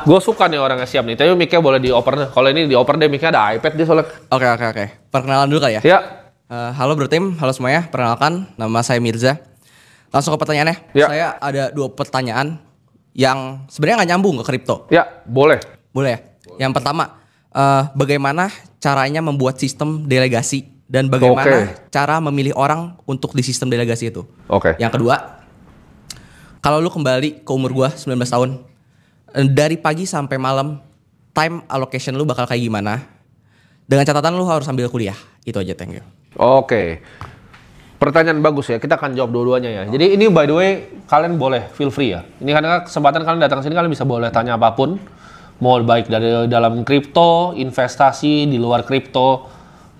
Gue suka nih orangnya siap nih. Tapi mic-nya boleh dioper. Kalau ini dioper deh, mic-nya ada iPad dia soalnya. Oke. Perkenalan dulu kali ya. Ya. Halo Bro Tim, halo semuanya. Perkenalkan, nama saya Mirza. Langsung ke pertanyaannya. Ya. Saya ada 2 pertanyaan yang sebenarnya nggak nyambung ke kripto. Ya, boleh. Boleh ya? Yang pertama, bagaimana caranya membuat sistem delegasi dan bagaimana cara memilih orang untuk di sistem delegasi itu? Oke. Yang kedua, kalau lu kembali ke umur gua 19 tahun, dari pagi sampai malam, time allocation lu bakal kayak gimana? Dengan catatan lu harus sambil kuliah. Itu aja, thank you. Oke. Pertanyaan bagus ya. Kita akan jawab dua-duanya ya. Jadi ini by the way, kalian boleh feel free ya. Ini karena kesempatan kalian datang sini, kalian bisa boleh tanya apapun. Mau baik dari dalam kripto, investasi, di luar kripto,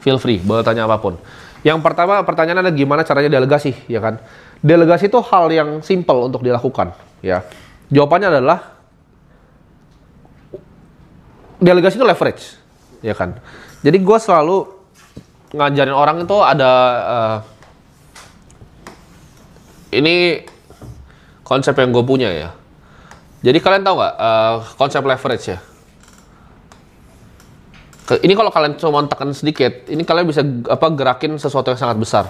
feel free, boleh tanya apapun. Yang pertama pertanyaan adalah gimana caranya delegasi, ya kan? Delegasi itu hal yang simple untuk dilakukan, ya. Jawabannya adalah delegasi itu leverage, ya kan? Jadi gue selalu ngajarin orang itu ada ini konsep yang gue punya ya. Jadi kalian tahu nggak konsep leverage ya? Ini kalau kalian cuma tekan sedikit, ini kalian bisa gerakin sesuatu yang sangat besar.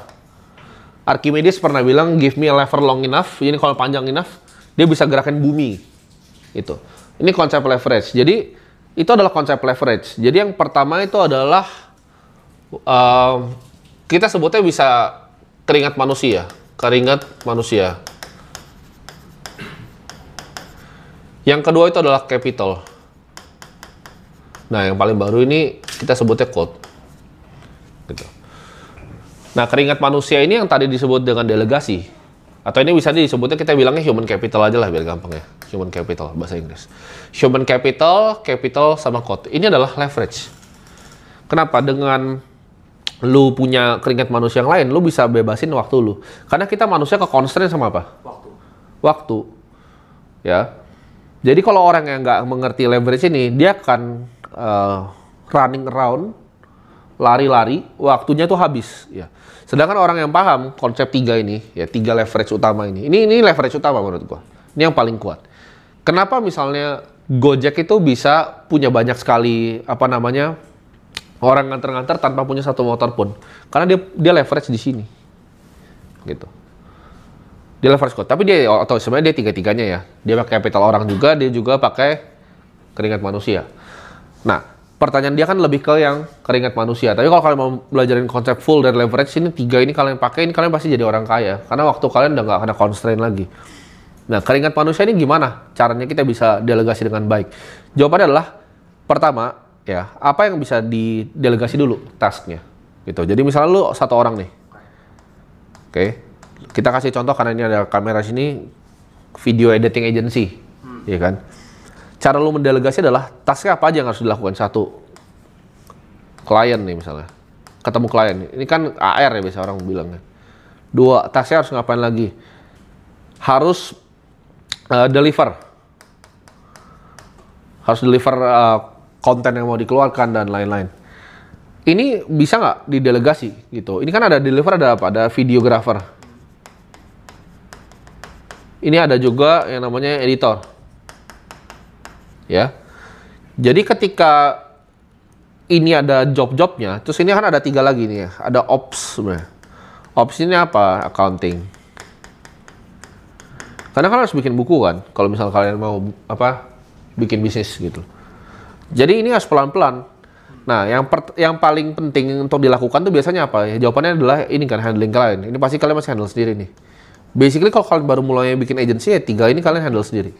Archimedes pernah bilang, give me a lever long enough. Ini kalau panjang enough, dia bisa gerakin bumi. Itu. Ini konsep leverage. Jadi itu adalah konsep leverage. Jadi yang pertama itu adalah kita sebutnya bisa keringat manusia. Keringat manusia. Yang kedua itu adalah capital. Nah, yang paling baru ini kita sebutnya code. Gitu. Nah, keringat manusia ini yang tadi disebut dengan delegasi. Atau ini bisa disebutnya, kita bilangnya human capital aja lah biar gampang ya. Human capital, bahasa Inggris. Human capital, capital sama code. Ini adalah leverage. Kenapa? Dengan lu punya keringat manusia yang lain, lu bisa bebasin waktu lu. Karena kita manusia ke-constraint sama apa? Waktu. Ya. Jadi kalau orang yang nggak mengerti leverage ini, dia akan running around, lari-lari, waktunya tuh habis. Ya. Sedangkan orang yang paham konsep 3 ini, ya 3 leverage utama ini leverage utama menurut gua. Ini yang paling kuat. Kenapa misalnya Gojek itu bisa punya banyak sekali orang nganter-nganter tanpa punya satu motor pun? Karena dia leverage di sini, gitu. Dia leverage code, tapi dia atau sebenarnya dia tiga-tiganya ya. Dia pakai capital orang juga, dia juga pakai keringat manusia. Nah, pertanyaan dia kan lebih ke yang keringat manusia. Tapi kalau kalian mau belajarin konsep full dari leverage, ini 3 ini kalian pakai, ini kalian pasti jadi orang kaya. Karena waktu kalian udah nggak ada constraint lagi. Nah, keringat manusia ini gimana caranya kita bisa delegasi dengan baik? Jawabannya adalah, pertama, ya, apa yang bisa didelegasi dulu tasknya. Gitu. Jadi misalnya lu 1 orang nih. Oke. Kita kasih contoh karena ini ada kamera sini, video editing agency, ya kan? Cara lu mendelegasi adalah tasknya apa aja yang harus dilakukan. 1, klien nih misalnya, ketemu klien. Ini kan AR ya biasa orang bilangnya. 2, tasknya harus ngapain lagi? Harus deliver konten yang mau dikeluarkan dan lain-lain. Ini bisa nggak didelegasi gitu? Ini kan ada deliver, ada apa? Ada videographer. Ini ada juga yang namanya editor. Ya. Jadi ketika ini ada job-jobnya, terus ini kan ada 3 lagi nih ya. Ada ops sebenarnya. Ops ini apa? Accounting. Karena kan harus bikin buku kan, kalau misal kalian mau bikin bisnis gitu. Jadi ini harus pelan-pelan. Nah, yang paling penting untuk dilakukan tuh biasanya apa? Ya, jawabannya adalah ini kan, handling klien. Ini pasti kalian masih handle sendiri nih. Basically kalau kalian baru mulai bikin agency ya 3 ini kalian handle sendiri.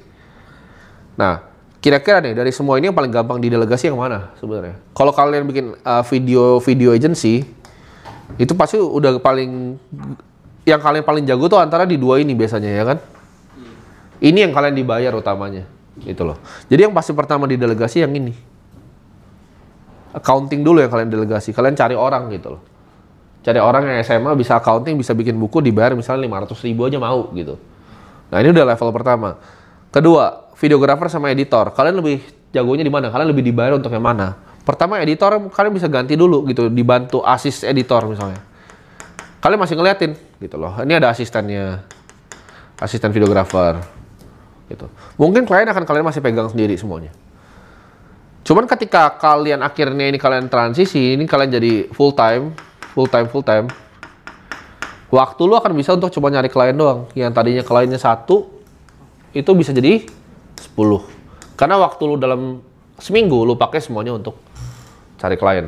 Nah, kira-kira nih dari semua ini yang paling gampang didelegasi yang mana sebenarnya? Kalau kalian bikin video agency, itu pasti udah yang kalian paling jago tuh antara di 2 ini biasanya ya kan? Ini yang kalian dibayar utamanya, gitu loh. Jadi yang pasti pertama didelegasi yang ini. Accounting dulu yang kalian delegasi. Kalian cari orang gitu loh. Cari orang yang SMA bisa accounting, bisa bikin buku, dibayar misalnya 500.000 aja mau gitu. Nah ini udah level pertama. Kedua, videographer sama editor. Kalian lebih jagonya di mana? Kalian lebih dibayar untuk yang mana? Pertama editor kalian bisa ganti dulu gitu, dibantu assist editor misalnya. Kalian masih ngeliatin gitu loh. Ini ada asistennya, asisten videographer. Gitu. Mungkin klien akan kalian masih pegang sendiri semuanya. Cuman ketika kalian akhirnya ini kalian transisi, ini kalian jadi full time, waktu lu akan bisa untuk coba nyari klien doang. Yang tadinya kliennya 1, itu bisa jadi 10. Karena waktu lu dalam seminggu lu pakai semuanya untuk cari klien.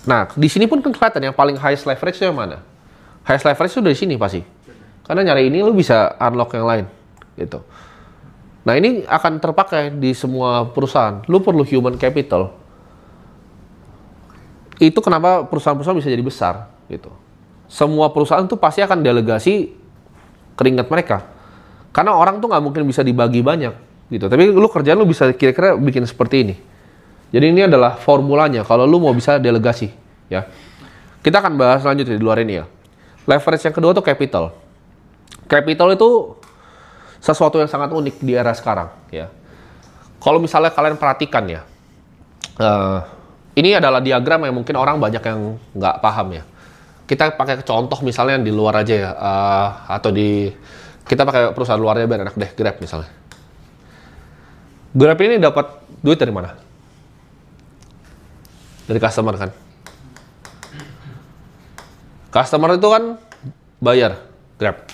Nah, di sini pun kan kelihatan yang paling highest leverage itu yang mana? Highest leverage itu dari sini pasti. Karena nyari ini lu bisa unlock yang lain, gitu. Nah, ini akan terpakai di semua perusahaan. Lu perlu human capital. Itu kenapa perusahaan-perusahaan bisa jadi besar, gitu. Semua perusahaan tuh pasti akan delegasi keringat mereka. Karena orang tuh nggak mungkin bisa dibagi banyak, gitu. Tapi lu kerjaan lu bisa kira-kira bikin seperti ini. Jadi ini adalah formulanya kalau lu mau bisa delegasi, ya. Kita akan bahas lanjut di luar ini ya. Leverage yang kedua tuh capital. Capital itu sesuatu yang sangat unik di era sekarang, ya. Kalau misalnya kalian perhatikan ya, ini adalah diagram yang mungkin orang banyak yang nggak paham ya. Kita pakai contoh misalnya di luar aja ya, atau kita pakai perusahaan luarnya biar enak deh, Grab misalnya. Grab ini dapat duit dari mana? Dari customer kan? Customer itu kan bayar Grab.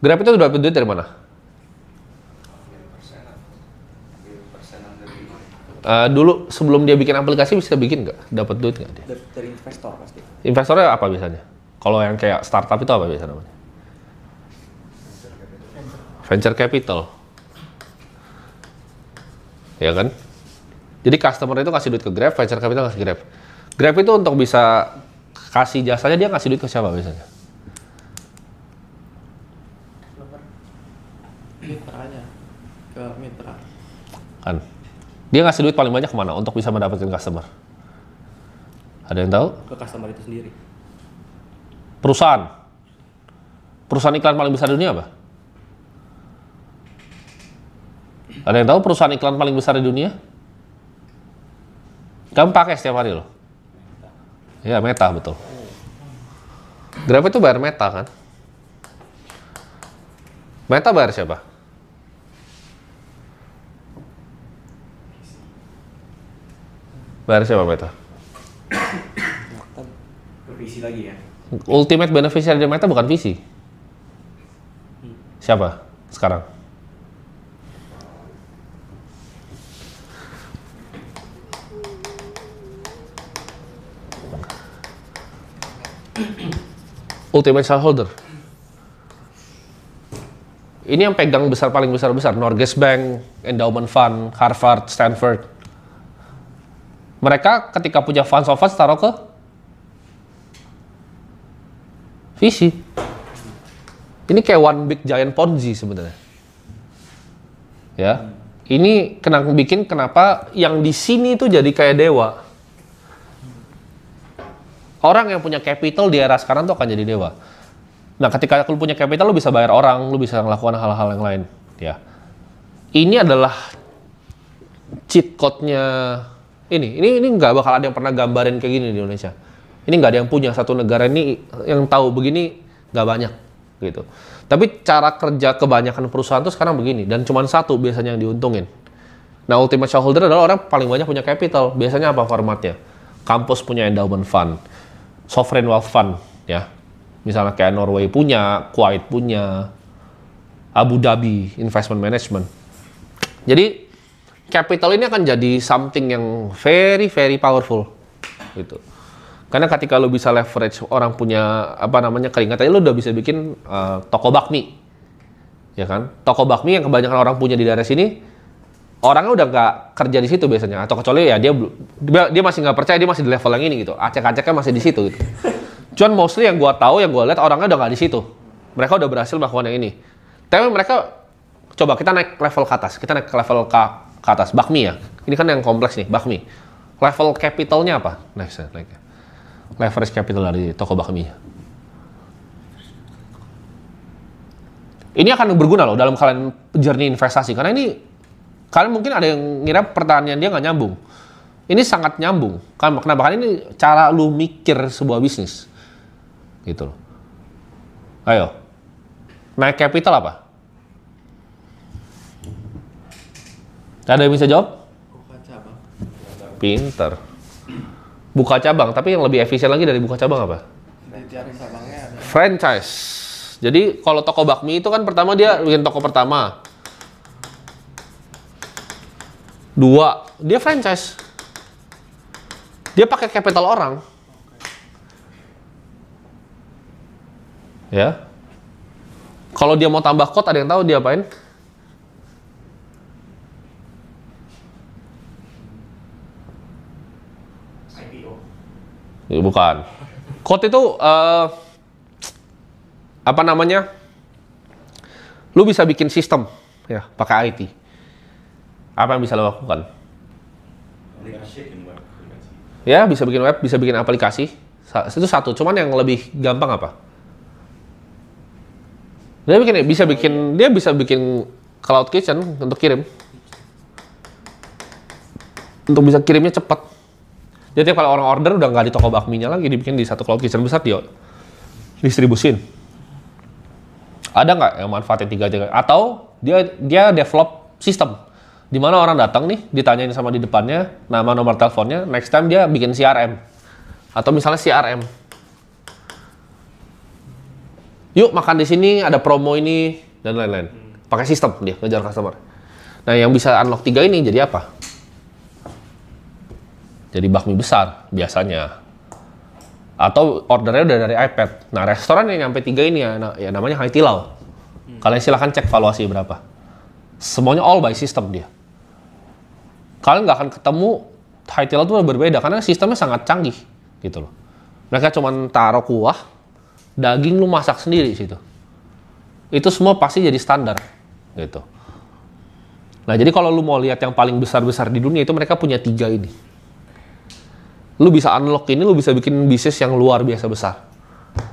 Grab itu dapat duit dari mana? Dulu sebelum dia bikin aplikasi bisa bikin nggak? Dapat duit nggak dia? Dari investor pasti. Investornya apa biasanya? Kalau yang kayak startup itu apa biasanya namanya? Venture capital. Ya kan? Jadi customer itu kasih duit ke Grab, venture capital kasih Grab. Grab itu untuk bisa kasih jasanya dia kasih duit ke siapa biasanya? Mitranya. Ke mitra. Kan? Dia ngasih duit paling banyak kemana untuk bisa mendapatkan customer? Ada yang tahu? Ke customer itu sendiri. Perusahaan. Perusahaan iklan paling besar di dunia apa? Ada yang tahu perusahaan iklan paling besar di dunia? Kamu pakai setiap hari loh. Ya, Meta, betul. Grab itu bayar Meta kan? Meta bayar siapa? Bayar siapa Meta? Visi lagi ya. Ultimate beneficiary dari Meta bukan visi. Siapa sekarang? Ultimate shareholder. Ini yang pegang paling besar, Norges Bank, Endowment Fund, Harvard, Stanford. Mereka ketika punya funds of funds taruh ke visi. Ini kayak one big giant Ponzi sebenarnya. Ya. Ini kenapa yang di sini tuh jadi kayak dewa. Orang yang punya capital di era sekarang tuh akan jadi dewa. Nah, ketika lu punya capital, lu bisa bayar orang, lu bisa melakukan hal-hal yang lain. Ya. Ini adalah cheat code-nya ini nggak bakal ada yang pernah gambarin kayak gini di Indonesia. Ini nggak ada yang punya, satu negara ini yang tahu begini nggak banyak gitu. Tapi cara kerja kebanyakan perusahaan tuh sekarang begini, dan cuma satu biasanya yang diuntungin. Nah, ultimate shareholder adalah orang paling banyak punya capital. Biasanya apa formatnya? Kampus punya endowment fund, sovereign wealth fund, ya. Misalnya kayak Norway punya, Kuwait punya, Abu Dhabi investment management. Jadi capital ini akan jadi something yang very very powerful gitu. Karena ketika lu bisa leverage orang punya keringat aja, lu udah bisa bikin toko bakmi. Ya kan? Toko bakmi yang kebanyakan orang punya di daerah sini, orangnya udah nggak kerja di situ biasanya, atau kecuali ya dia masih nggak percaya, dia masih di level yang ini gitu. Acek-aceknya masih di situ gitu. Cuman mostly yang gua tahu, yang gua lihat orangnya udah nggak di situ. Mereka udah berhasil melakukan yang ini. Tapi mereka coba kita naik level ke atas, kita naik ke level ke atas, bakmi ya. Ini kan yang kompleks nih, bakmi. Level capitalnya apa? Next. Leverage capital dari toko bakminya. Ini akan berguna loh dalam kalian journey investasi. Karena ini, kalian mungkin ada yang ngira pertanyaan dia nggak nyambung. Ini sangat nyambung. Kenapa? Karena ini cara lu mikir sebuah bisnis. Gitu loh. Ayo. Naik capital apa? Ada yang bisa jawab? Buka cabang. Pinter. Buka cabang, tapi yang lebih efisien lagi dari buka cabang apa? Di tiap cabangnya ada. Franchise. Jadi kalau toko bakmi itu kan pertama dia bikin toko pertama. 2, dia franchise. Dia pakai capital orang. Ya. Kalau dia mau tambah code, ada yang tahu dia apain? IPO. Ya, bukan. Code itu apa namanya? Lu bisa bikin sistem ya, pakai IT. Apa yang bisa lo lakukan? Ya, bisa bikin web, bisa bikin aplikasi. Itu satu. Cuman yang lebih gampang apa? Dia bisa bikin cloud kitchen untuk kirim. Untuk bisa kirimnya cepat. Jadi kalau orang order udah nggak di toko bakminya lagi, dibikin di satu cloud kitchen besar, dia distribusin. Ada nggak yang manfaatin tiga? Atau dia develop sistem di mana orang datang nih, ditanyain sama di depannya nama, nomor teleponnya, next time dia bikin CRM atau misalnya CRM. Yuk makan di sini, ada promo ini dan lain-lain. Pakai sistem dia ngejar customer. Nah yang bisa unlock 3 ini jadi apa? Jadi bakmi besar biasanya. Atau ordernya udah dari iPad. Nah restoran yang nyampe 3 ini ya namanya Haitilau. Kalian silahkan cek valuasi berapa. Semuanya all by system dia. Kalian nggak akan ketemu Haitilau itu berbeda karena sistemnya sangat canggih gitu loh. Mereka cuma taruh kuah, daging lu masak sendiri situ. Itu semua pasti jadi standar gitu. Nah jadi kalau lu mau lihat yang paling besar-besar di dunia itu mereka punya 3 ini. Lu bisa unlock ini, lu bisa bikin bisnis yang luar biasa besar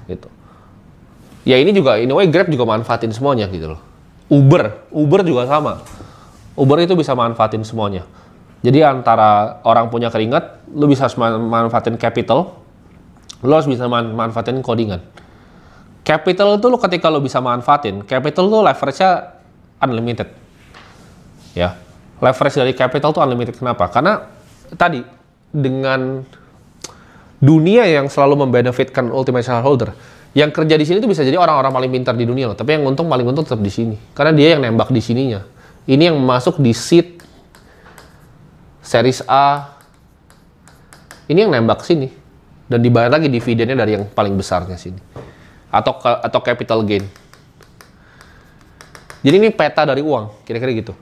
gitu. Ya ini juga, in a way Grab juga manfaatin semuanya gitu loh. Uber juga sama. Uber itu bisa manfaatin semuanya. Jadi antara orang punya keringat, lu bisa manfaatin capital, lu harus bisa manfaatin codingan. Capital itu lu ketika lu bisa manfaatin, capital tuh leverage-nya unlimited. Ya. Leverage dari capital tuh unlimited. Kenapa? Karena tadi dengan dunia yang selalu membenefitkan ultimate shareholder, yang kerja di sini tuh bisa jadi orang-orang paling pintar di dunia loh, tapi yang paling untung tetap di sini. Karena dia yang nembak di sininya. Ini yang masuk di seed series A. Ini yang nembak sini dan dibayar lagi dividennya dari yang paling besarnya sini. Atau capital gain. Jadi ini peta dari uang, kira-kira gitu.